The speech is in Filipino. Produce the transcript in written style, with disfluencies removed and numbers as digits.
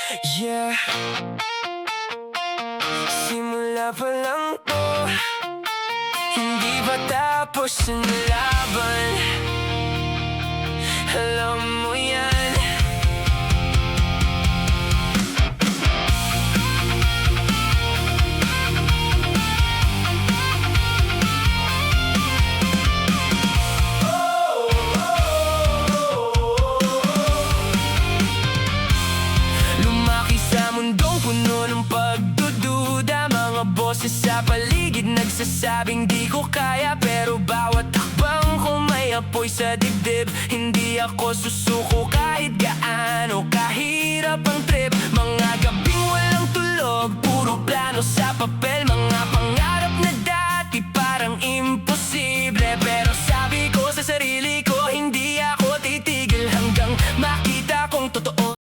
Yeah, simula pa lang to, hindi pa tapos ang laban. Alam mo yan. Lumaki sa mundong puno ng pagdududa, mga boses sa paligid nagsasabing di ko kaya. Pero bawat hakbang ko may apoy sa dibdib, hindi ako susuko kahit gaano ka